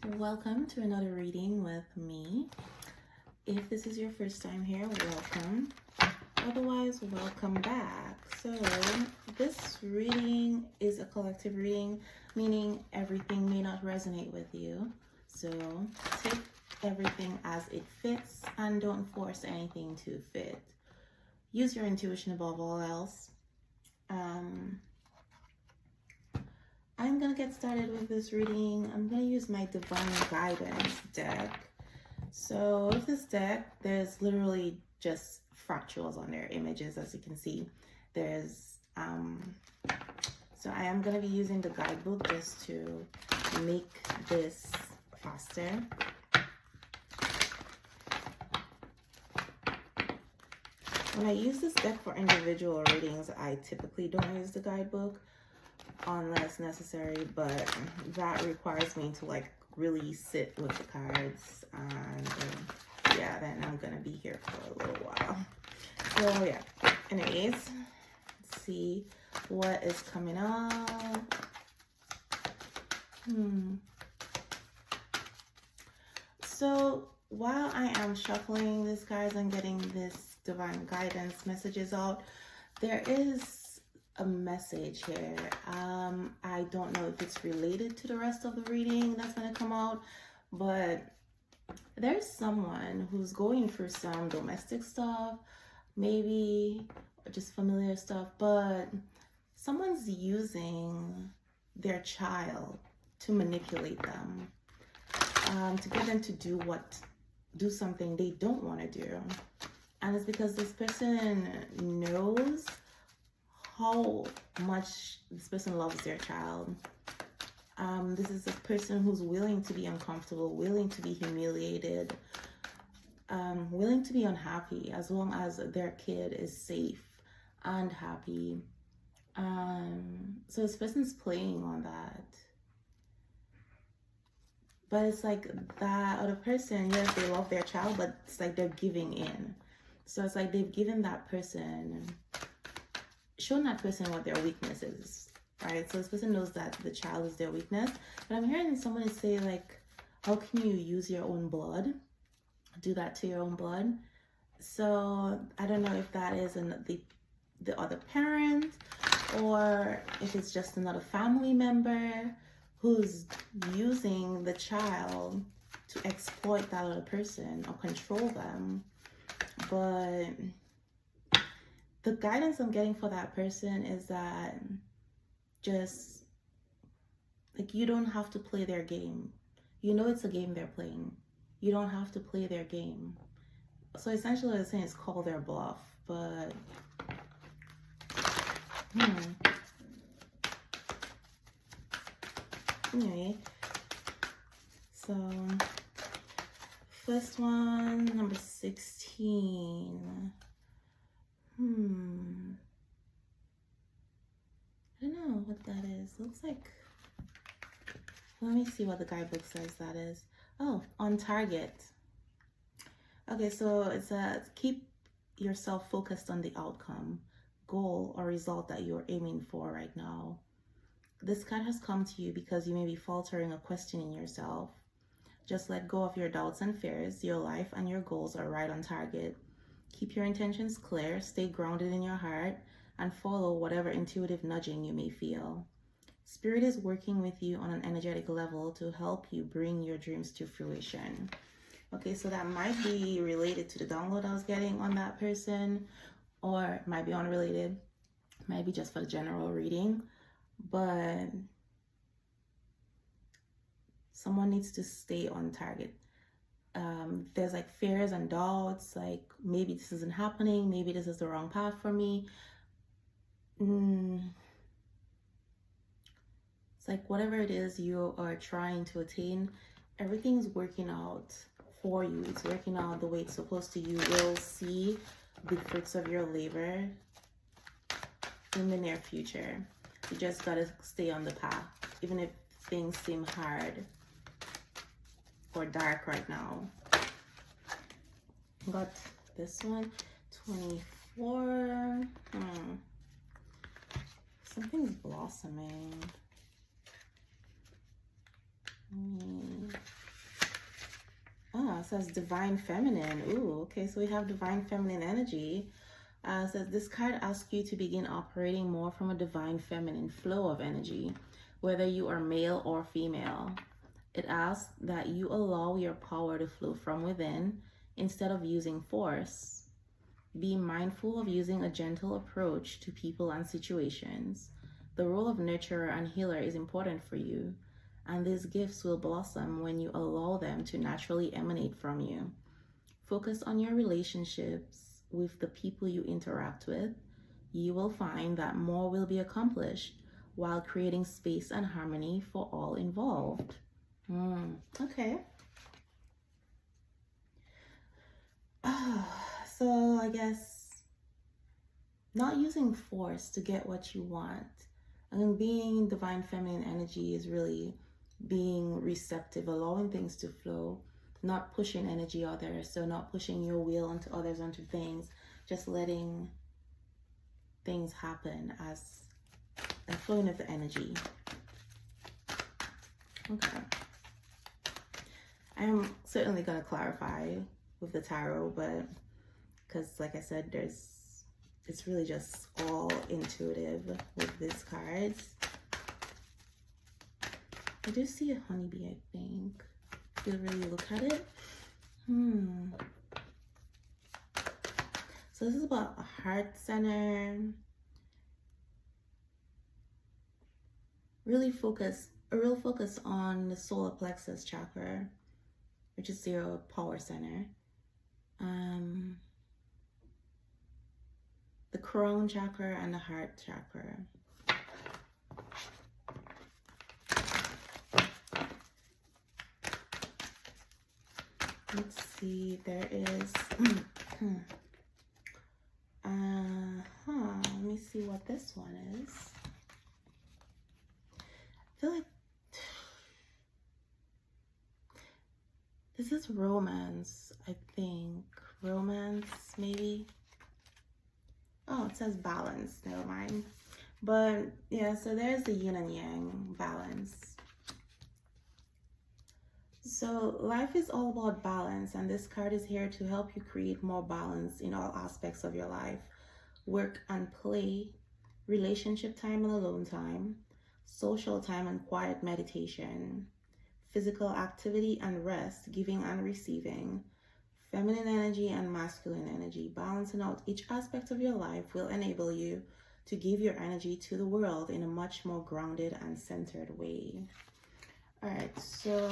Welcome to another reading with me. If this is your first time here, welcome. Otherwise, welcome back. So this reading is a collective reading, meaning everything may not resonate with you. So take everything as it fits and don't force anything to fit. Use your intuition above all else. I'm gonna get started with this reading. I'm gonna use my Divine Guidance deck. So with this deck, there's literally just fractals on their images, as you can see. There's so I am gonna be using the guidebook just to make this faster. When I use this deck for individual readings, I typically don't use the guidebook unless necessary, but that requires me to like really sit with the cards, and yeah, then I'm gonna be here for a little while. So yeah, anyways, let's see what is coming up. So while I am shuffling this, guys, and getting this divine guidance messages out, there is a message here. I don't know if it's related to the rest of the reading that's going to come out, but there's someone who's going through some domestic stuff, maybe just familiar stuff, but someone's using their child to manipulate them, to get them to do something they don't want to do. And it's because this person knows how much this person loves their child. This is a person who's willing to be uncomfortable, willing to be humiliated, willing to be unhappy as long as their kid is safe and happy. So this person's playing on that. But it's like that other person, yes, they love their child, but it's like they're giving in. So it's like they've given that person, shown that person what their weakness is, right? So this person knows that the child is their weakness. But I'm hearing someone say, like, how can you use your own blood? Do that to your own blood. So I don't know if that is the other parent, or if it's just another family member who's using the child to exploit that other person or control them. But the guidance I'm getting for that person is that just, like, you don't have to play their game. You know it's a game they're playing. You don't have to play their game. So essentially what I'm saying is call their bluff. But anyway, so first one, number 16. I don't know what that is. Looks like, let me see what the guidebook says that is. Oh, on target. Okay, so it says keep yourself focused on the outcome, goal, or result that you're aiming for right now. This card has come to you because you may be faltering or questioning yourself. Just let go of your doubts and fears. Your life and your goals are right on target. Keep your intentions clear, stay grounded in your heart, and follow whatever intuitive nudging you may feel. Spirit is working with you on an energetic level to help you bring your dreams to fruition. Okay, so that might be related to the download I was getting on that person, or it might be unrelated, might be just for the general reading, but someone needs to stay on target. There's like fears and doubts, like maybe this isn't happening, maybe this is the wrong path for me. It's like whatever it is you are trying to attain, everything's working out for you. It's working out the way it's supposed to. You will see the fruits of your labor in the near future. You just gotta stay on the path, even if things seem hard or dark right now. Got this one, 24. Something's blossoming. It says divine feminine. Ooh, okay, so we have divine feminine energy. It says this card asks you to begin operating more from a divine feminine flow of energy, whether you are male or female. It asks that you allow your power to flow from within instead of using force. Be mindful of using a gentle approach to people and situations. The role of nurturer and healer is important for you, and these gifts will blossom when you allow them to naturally emanate from you. Focus on your relationships with the people you interact with. You will find that more will be accomplished while creating space and harmony for all involved. Okay. So I guess not using force to get what you want. I mean, being divine feminine energy is really being receptive, allowing things to flow, not pushing energy others. So not pushing your will onto others, onto things, just letting things happen as a flowing of the energy. Okay. I'm certainly going to clarify with the tarot, but because like I said, it's really just all intuitive with these cards. I do see a honeybee, I think. If you really look at it. So this is about a heart center. A real focus on the solar plexus chakra, which is your power center. The crown chakra and the heart chakra. Let's see, there is, let me see what this one is. I feel like this is romance, I think. Romance, maybe. Oh, it says balance, never mind. But yeah, so there's the yin and yang balance. So life is all about balance, and this card is here to help you create more balance in all aspects of your life. Work and play, relationship time and alone time, social time and quiet meditation, physical activity and rest, giving and receiving, feminine energy and masculine energy. Balancing out each aspect of your life will enable you to give your energy to the world in a much more grounded and centered way. All right, so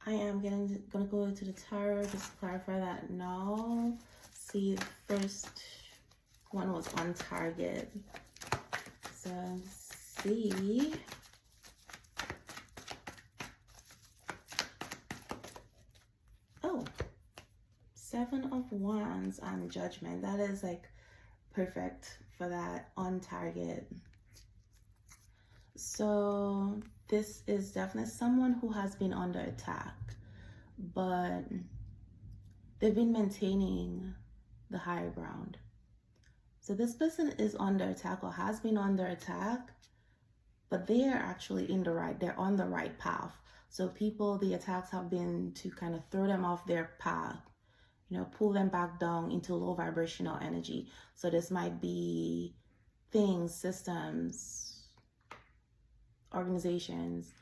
I am gonna go to the tarot just to clarify that now. See, the first one was on target. So let's see. Oh, 7 of Wands and Judgment. That is like perfect for that, on target. So this is definitely someone who has been under attack, but they've been maintaining the higher ground. So this person is under attack or has been under attack, but they are actually they're on the right path. So the attacks have been to kind of throw them off their path, pull them back down into low vibrational energy. So this might be things, systems, organizations.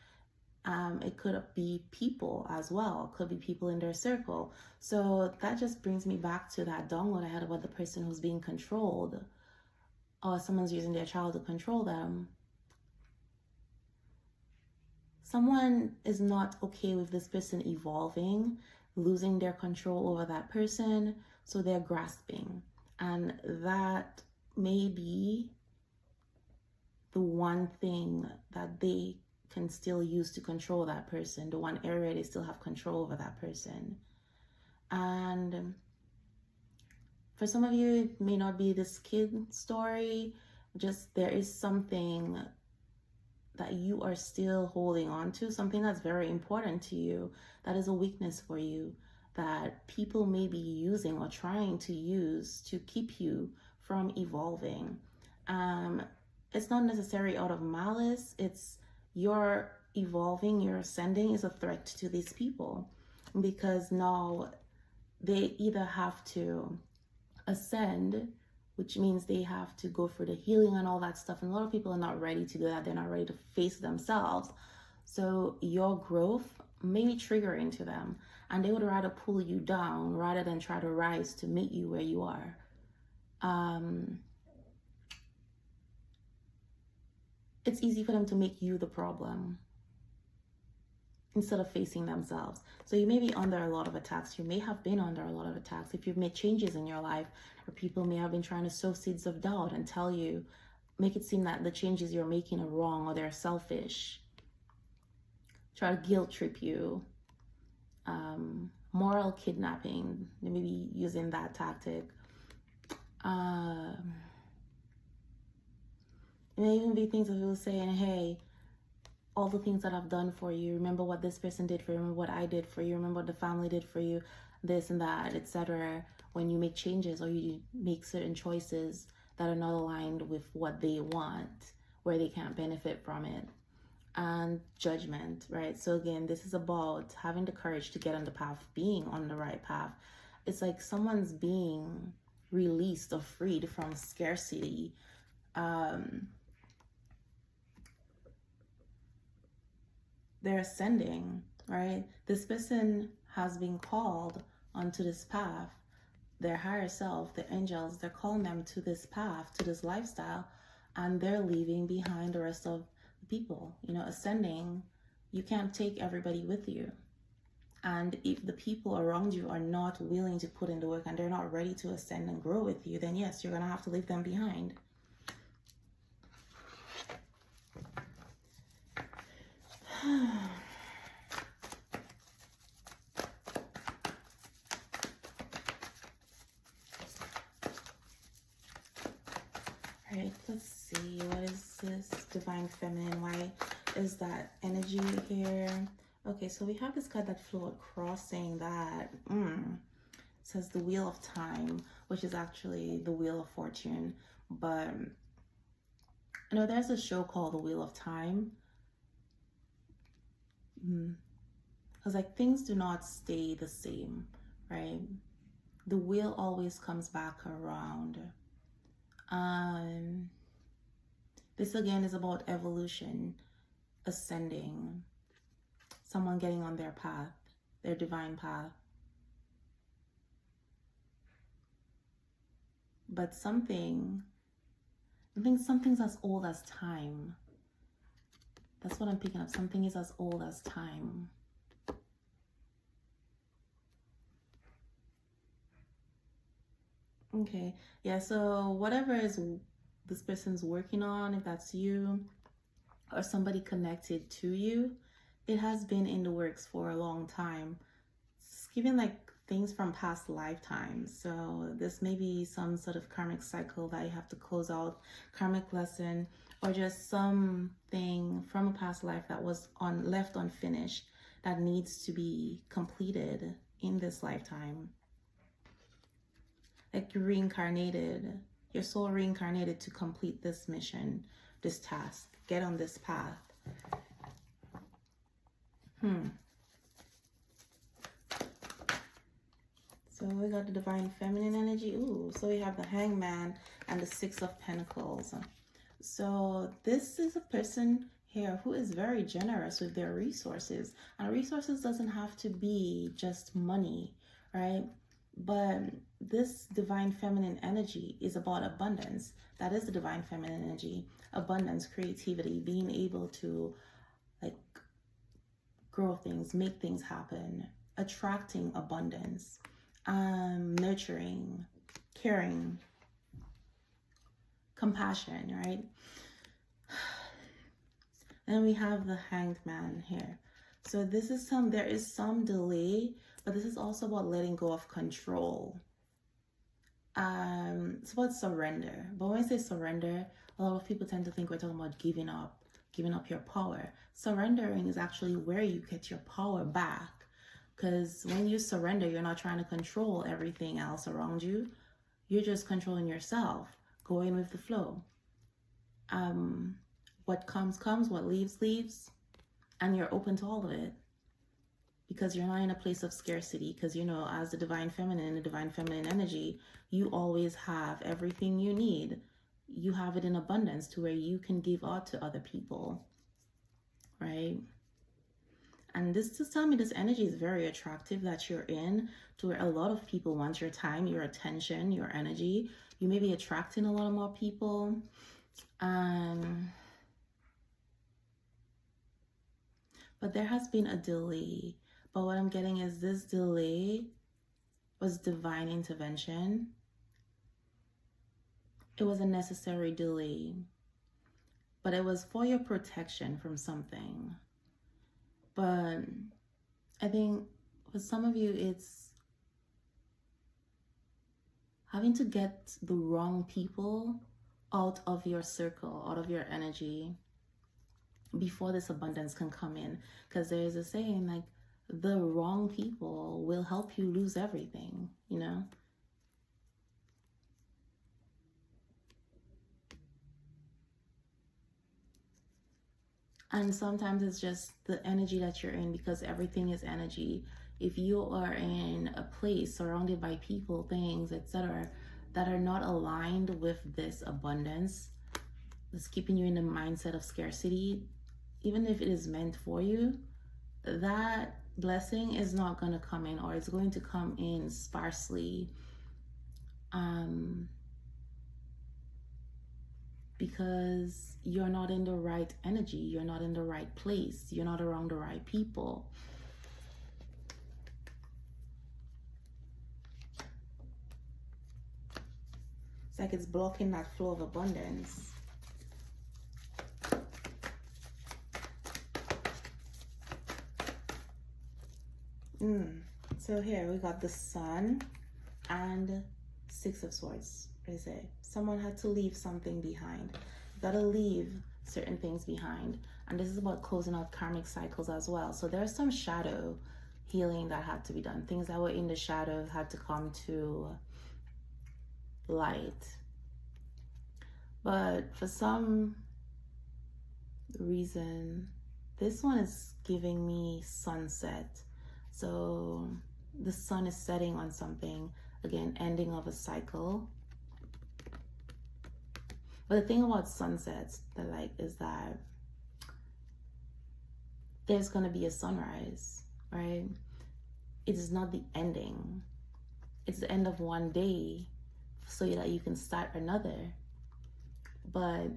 It could be people as well. It could be people in their circle. So that just brings me back to that download I had about the person who's being controlled, or someone's using their child to control them. Someone is not okay with this person evolving, losing their control over that person, so they're grasping. And that may be the one thing that they can still use to control that person, the one area they still have control over that person. And for some of you, it may not be this kid story, just there is something that you are still holding on to, something that's very important to you, that is a weakness for you, that people may be using or trying to use to keep you from evolving. It's not necessarily out of malice, it's your evolving, you're ascending, is a threat to these people, because now they either have to ascend, which means they have to go for the healing and all that stuff. And a lot of people are not ready to do that. They're not ready to face themselves. So your growth may be triggering to them, and they would rather pull you down rather than try to rise to meet you where you are. It's easy for them to make you the problem instead of facing themselves. So you may be under a lot of attacks. You may have been under a lot of attacks. If you've made changes in your life, or people may have been trying to sow seeds of doubt and tell you, make it seem that the changes you're making are wrong or they're selfish. Try to guilt trip you. Moral kidnapping, they may be using that tactic. It may even be things of people saying, hey, all the things that I've done for you, remember what this person did for you, remember what I did for you, remember what the family did for you, this and that, etc. When you make changes or you make certain choices that are not aligned with what they want, where they can't benefit from it. And judgment, right? So again, this is about having the courage to get on the path, being on the right path. It's like someone's being released or freed from scarcity. They're ascending, right? This person has been called onto this path. Their higher self, the angels, they're calling them to this path, to this lifestyle, and they're leaving behind the rest of the people. You know, ascending, you can't take everybody with you. And if the people around you are not willing to put in the work and they're not ready to ascend and grow with you, then yes, you're going to have to leave them behind. Right, let's see, what is this divine feminine? Why is that energy here? Okay, so we have this card that flew across saying that it says the Wheel of Time, which is actually the Wheel of Fortune. But you know, there's a show called The Wheel of Time. Because like things do not stay the same, right? The wheel always comes back around. This again is about evolution, ascending, someone getting on their path, their divine path. But I think something's as old as time. That's what I'm picking up. Something is as old as time. Okay, yeah, so whatever is this person's working on, if that's you or somebody connected to you, it has been in the works for a long time. It's giving like things from past lifetimes. So this may be some sort of karmic cycle that you have to close out, karmic lesson, or just something from a past life that was left unfinished that needs to be completed in this lifetime. Like you're reincarnated, your soul reincarnated to complete this mission, this task, get on this path. So we got the divine feminine energy. Ooh, so we have the Hangman and the Six of Pentacles. So this is a person here who is very generous with their resources. And resources doesn't have to be just money, right? But this divine feminine energy is about abundance. That is the divine feminine energy. Abundance, creativity, being able to like grow things, make things happen, attracting abundance, nurturing, caring, compassion, right? Then we have the Hanged Man here. So this is there is some delay, but this is also about letting go of control. It's about surrender. But when I say surrender, a lot of people tend to think we're talking about giving up your power. Surrendering is actually where you get your power back. Because when you surrender, you're not trying to control everything else around you. You're just controlling yourself, going with the flow. What comes, comes. What leaves, leaves. and you're open to all of it because you're not in a place of scarcity. Because, you know, as the divine feminine energy, you always have everything you need. You have it in abundance to where you can give out to other people, right? And this just tell me this energy is very attractive that you're in, to where a lot of people want your time, your attention, your energy. You may be attracting a lot more people. But there has been a delay. But what I'm getting is this delay was divine intervention. It was a necessary delay, but it was for your protection from something. But I think for some of you, it's having to get the wrong people out of your circle, out of your energy, before this abundance can come in. Because there's a saying, like, the wrong people will help you lose everything, you know? And sometimes it's just the energy that you're in, because everything is energy. If you are in a place surrounded by people, things, etc., that are not aligned with this abundance, that's keeping you in the mindset of scarcity, even if it is meant for you, that blessing is not going to come in, or it's going to come in sparsely. Because you're not in the right energy, you're not in the right place, you're not around the right people. It's like it's blocking that flow of abundance. So here we got the Sun and Six of Swords. What is it? Someone had to leave something behind. You gotta leave certain things behind. And this is about closing out karmic cycles as well. So there's some shadow healing that had to be done. Things that were in the shadows had to come to light. But for some reason, this one is giving me sunset. So the sun is setting on something, again, ending of a cycle. But the thing about sunsets that I like is that there's going to be a sunrise, right? It is not the ending. It's the end of one day so that you can start another. But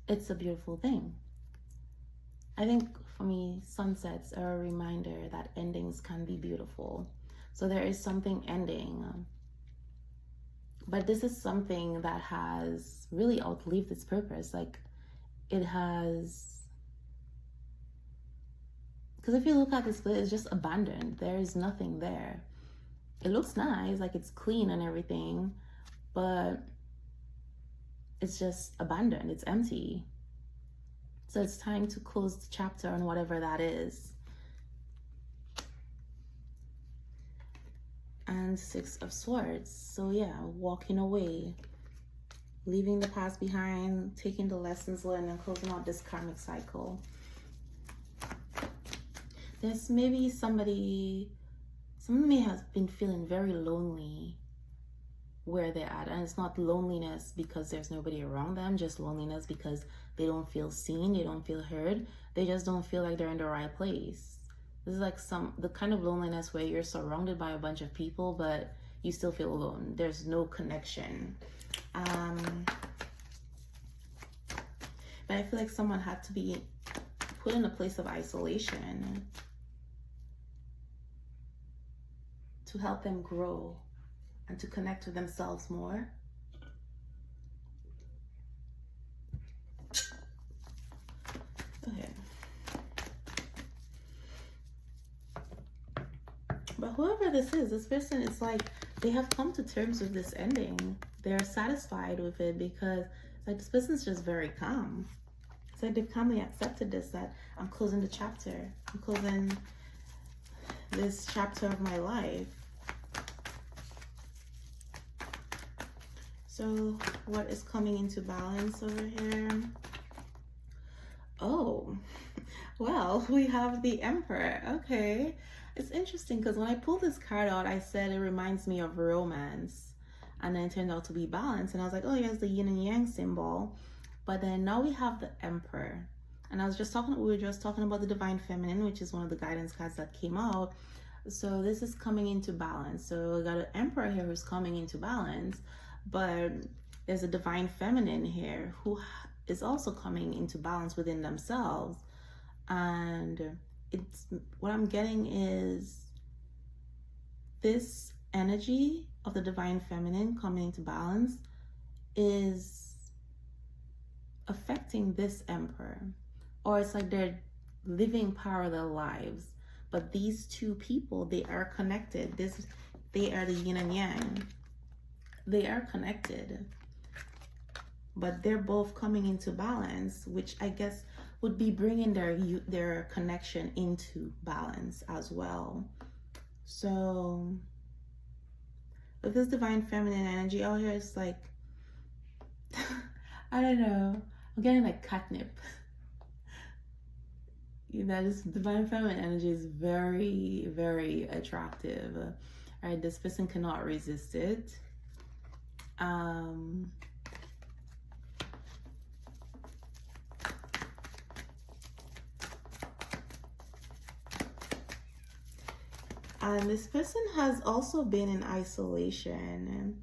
it's a beautiful thing. I think for me, sunsets are a reminder that endings can be beautiful. So there is something ending. But this is something that has really outlived its purpose. Like, it has... Because if you look at this place, it's just abandoned. There is nothing there. It looks nice, like it's clean and everything, but it's just abandoned. It's empty. So it's time to close the chapter on whatever that is. And Six of Swords. So yeah, walking away, leaving the past behind, taking the lessons learned, and closing out this karmic cycle. There's maybe someone may have been feeling very lonely where they're at, and it's not loneliness because there's nobody around them, just loneliness because they don't feel seen, they don't feel heard, they just don't feel like they're in the right place. This is like the kind of loneliness where you're surrounded by a bunch of people, but you still feel alone. There's no connection. But I feel like someone had to be put in a place of isolation to help them grow and to connect with themselves more. Okay. But whoever this person is like, they have come to terms with this ending. They're satisfied with it because it's like this person's just very calm. It's like they've calmly accepted this, that I'm closing the chapter. I'm closing this chapter of my life. So what is coming into balance over here? Oh, Well, we have the Emperor. Okay. It's interesting because when I pulled this card out, I said it reminds me of romance. And then it turned out to be balance. And I was like, oh, here's the yin and yang symbol. But then now we have the Emperor. And we were just talking about the Divine Feminine, which is one of the guidance cards that came out. So this is coming into balance. So we got an Emperor here who's coming into balance. But there's a Divine Feminine here who is also coming into balance within themselves. And it's what I'm getting is this energy of the Divine Feminine coming into balance is affecting this Emperor, or it's like they're living parallel lives, but these two people, they are connected. They are the yin and yang. They are connected, but they're both coming into balance, which I guess would be bringing their connection into balance as well. So with this Divine Feminine energy out here, it's like I don't know, I'm getting like catnip. This Divine Feminine energy is very, very attractive. All right, this person cannot resist it. And this person has also been in isolation,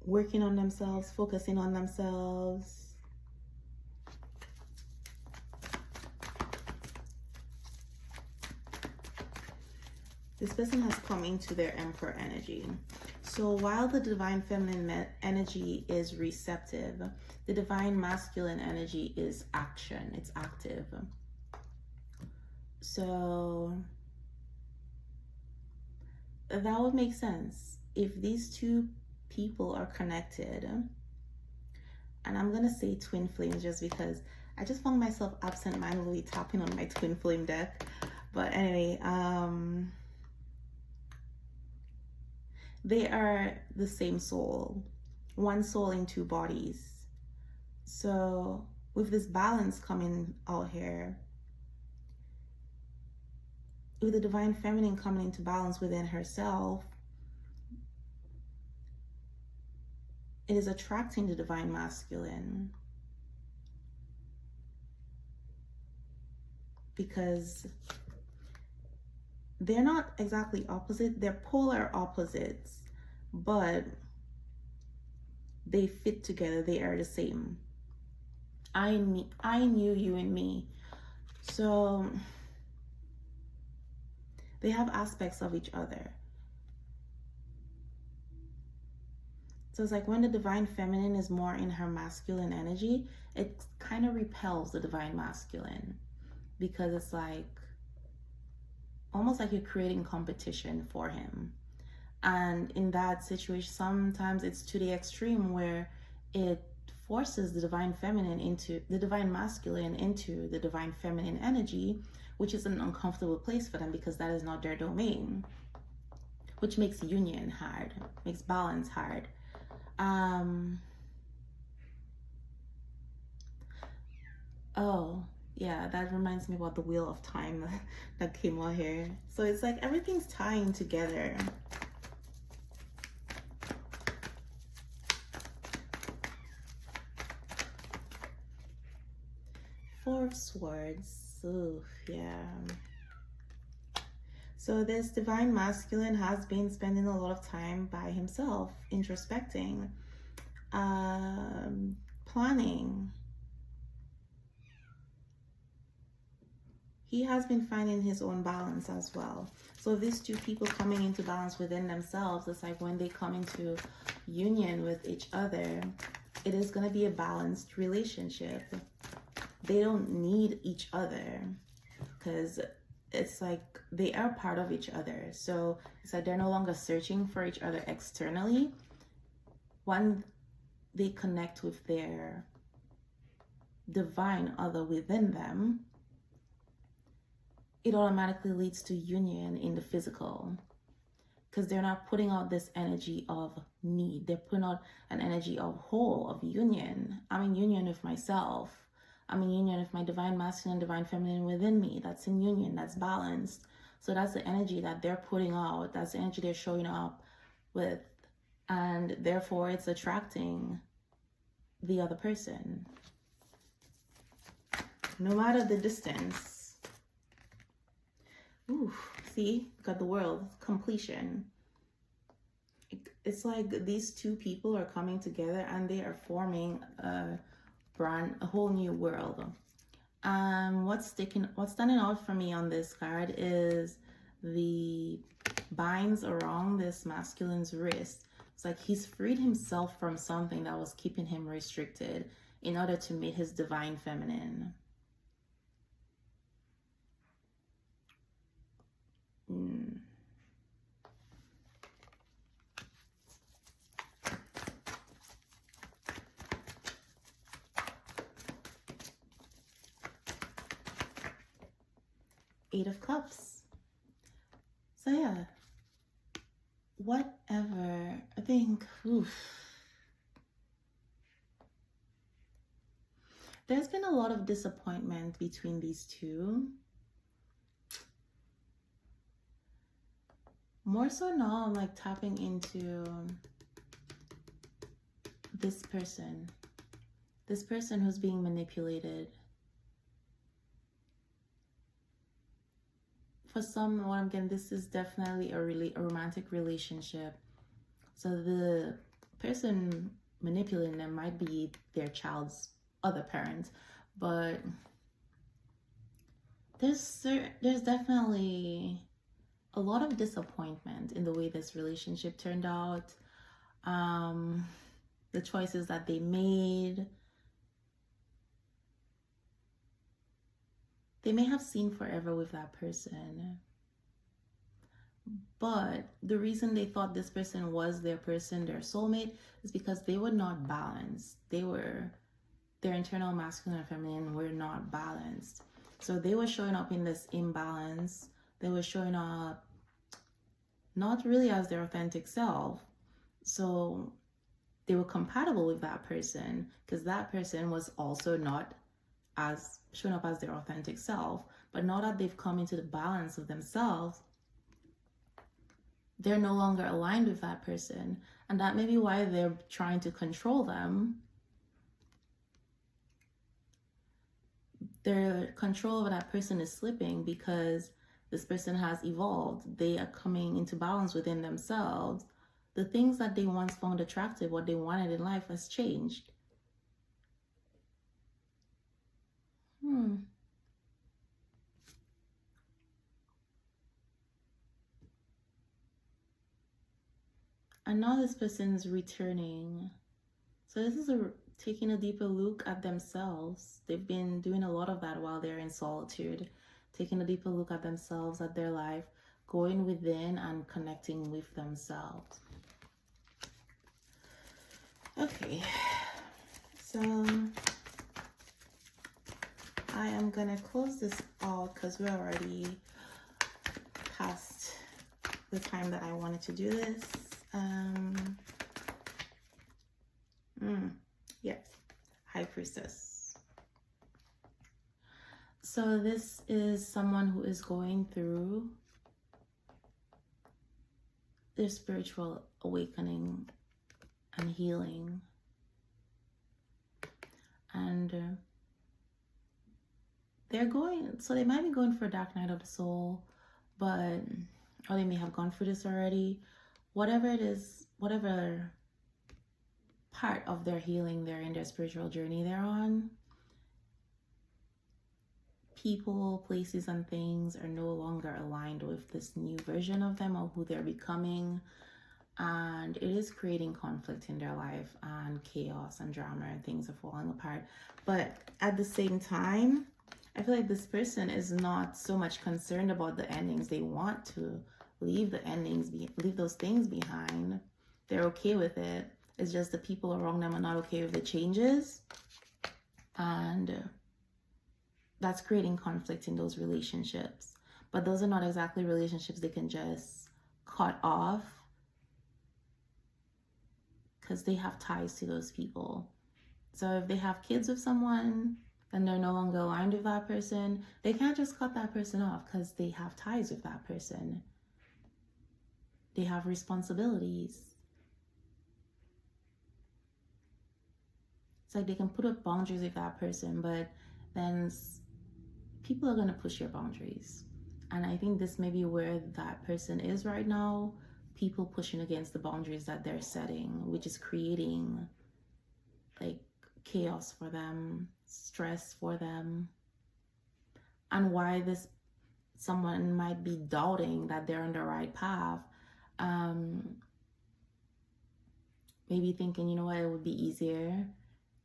working on themselves, focusing on themselves. This person has come into their Emperor energy. So while the Divine Feminine energy is receptive, the Divine Masculine energy is action, it's active. So that would make sense if these two people are connected. And I'm gonna say twin flames just because I just found myself absent-mindedly tapping on my twin flame deck. But anyway, they are the same soul, one soul in two bodies. So with this balance coming out here, with the Divine Feminine coming into balance within herself, it is attracting the Divine Masculine, because they're not exactly opposite, they're polar opposites, but they fit together, they are the same. I knew you and me. So they have aspects of each other. So it's like when the Divine Feminine is more in her masculine energy, it kind of repels the Divine Masculine, because it's like almost like you're creating competition for him. And in that situation, sometimes it's to the extreme where it forces the Divine Feminine into the Divine Masculine into the Divine Feminine energy, which is an uncomfortable place for them because that is not their domain, which makes union hard, makes balance hard. Oh, yeah, that reminds me about the Wheel of Time that came out here. So it's like everything's tying together. Four of Swords. Ooh, yeah. So this Divine Masculine has been spending a lot of time by himself, introspecting, planning. He has been finding his own balance as well. So these two people coming into balance within themselves, it's like when they come into union with each other, it is going to be a balanced relationship. They don't need each other because it's like they are part of each other. So it's like they're no longer searching for each other externally. When they connect with their divine other within them, it automatically leads to union in the physical, because they're not putting out this energy of need. They're putting out an energy of whole, of union. I'm in union with myself. I'm in union with my divine masculine, divine feminine within me. That's in union, that's balanced. So that's the energy that they're putting out. That's the energy they're showing up with. And therefore it's attracting the other person. No matter the distance. Ooh, see, got the world, completion. It's like these two people are coming together and they are forming a whole new world. What's standing out for me on this card is the binds around this masculine's wrist. It's like he's freed himself from something that was keeping him restricted in order to meet his divine feminine. Eight of Cups. So yeah, whatever. I think, there's been a lot of disappointment between these two. More so now, I'm like tapping into this person who's being manipulated. For some, what I'm getting, this is definitely a romantic relationship. So the person manipulating them might be their child's other parent, but there's definitely a lot of disappointment in the way this relationship turned out. The choices that they made. They may have seen forever with that person, but the reason they thought this person was their person, their soulmate, is because they were not balanced. Their internal masculine and feminine were not balanced. So they were showing up in this imbalance. They were showing up not really as their authentic self. So they were compatible with that person because that person was also not as showing up as their authentic self. But now that they've come into the balance of themselves, they're no longer aligned with that person. And that may be why they're trying to control them. Their control over that person is slipping because this person has evolved. They are coming into balance within themselves. The things that they once found attractive, what they wanted in life, has changed. And now this person's returning. So this is taking a deeper look at themselves. They've been doing a lot of that while they're in solitude, taking a deeper look at themselves, at their life, going within and connecting with themselves. Okay, so I am gonna close this out because we're already past the time that I wanted to do this. Yeah, High Priestess. So this is someone who is going through their spiritual awakening and healing. And they might be going for a dark night of the soul, or they may have gone through this already. Whatever it is, whatever part of their healing they're in, their spiritual journey they're on, people, places, and things are no longer aligned with this new version of them, or who they're becoming. And it is creating conflict in their life and chaos and drama, and things are falling apart. But at the same time, I feel like this person is not so much concerned about the endings. They want to leave those things behind. They're okay with it. It's just the people around them are not okay with the changes. And that's creating conflict in those relationships. But those are not exactly relationships they can just cut off, because they have ties to those people. So if they have kids with someone, then they're no longer aligned with that person. They can't just cut that person off because they have ties with that person. They have responsibilities. It's like they can put up boundaries with that person, but then people are going to push your boundaries. And I think this may be where that person is right now. People pushing against the boundaries that they're setting, which is creating like chaos for them, stress for them. And why this someone might be doubting that they're on the right path. Maybe thinking, you know what, it would be easier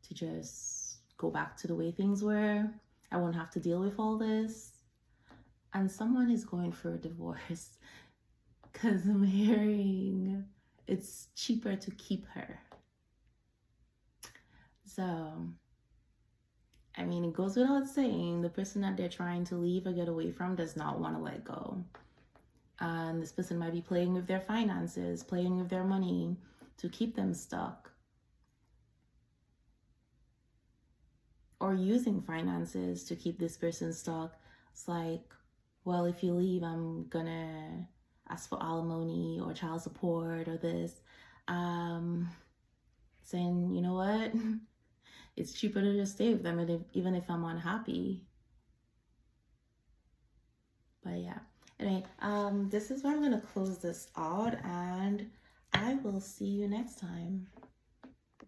to just go back to the way things were. I won't have to deal with all this. And someone is going for a divorce because marrying, it's cheaper to keep her. So, I mean, it goes without saying, the person that they're trying to leave or get away from does not want to let go. And this person might be playing with their finances, playing with their money to keep them stuck. Or using finances to keep this person stuck. It's like, well, if you leave, I'm gonna ask for alimony or child support or this. Saying, you know what? It's cheaper to just stay with them even if I'm unhappy. But yeah. Anyway, this is where I'm gonna close this out, and I will see you next time.